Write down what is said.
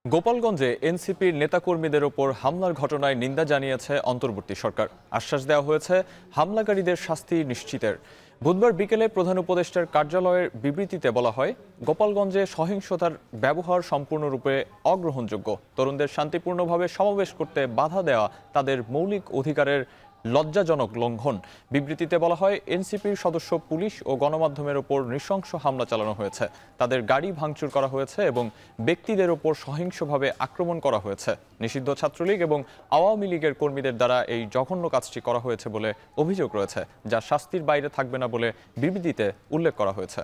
গোপালগঞ্জে এনসিপির নেতাকর্মীদের ওপর হামলার ঘটনায় নিন্দা জানিয়েছে অন্তর্বর্তী সরকার। আশ্বাস দেওয়া হয়েছে হামলাকারীদের শাস্তি নিশ্চিতের। বুধবার বিকেলে প্রধান উপদেষ্টার কার্যালয়ের বিবৃতিতে বলা হয়, গোপালগঞ্জে সহিংসতার ব্যবহার সম্পূর্ণরূপে অগ্রহণযোগ্য। তরুণদের শান্তিপূর্ণভাবে সমাবেশ করতে বাধা দেওয়া তাদের মৌলিক অধিকারের লজ্জাজনক লঙ্ঘন। বিবৃতিতে বলা হয়, এনসিপির সদস্য, পুলিশ ও গণমাধ্যমের ওপর নৃশংস হামলা চালানো হয়েছে, তাদের গাড়ি ভাঙচুর করা হয়েছে এবং ব্যক্তিদের ওপর সহিংসভাবে আক্রমণ করা হয়েছে। নিষিদ্ধ ছাত্রলীগ এবং আওয়ামী লীগের কর্মীদের দ্বারা এই জঘন্য কাজটি করা হয়েছে বলে অভিযোগ রয়েছে, যা শাস্তির বাইরে থাকবে না বলে বিবৃতিতে উল্লেখ করা হয়েছে।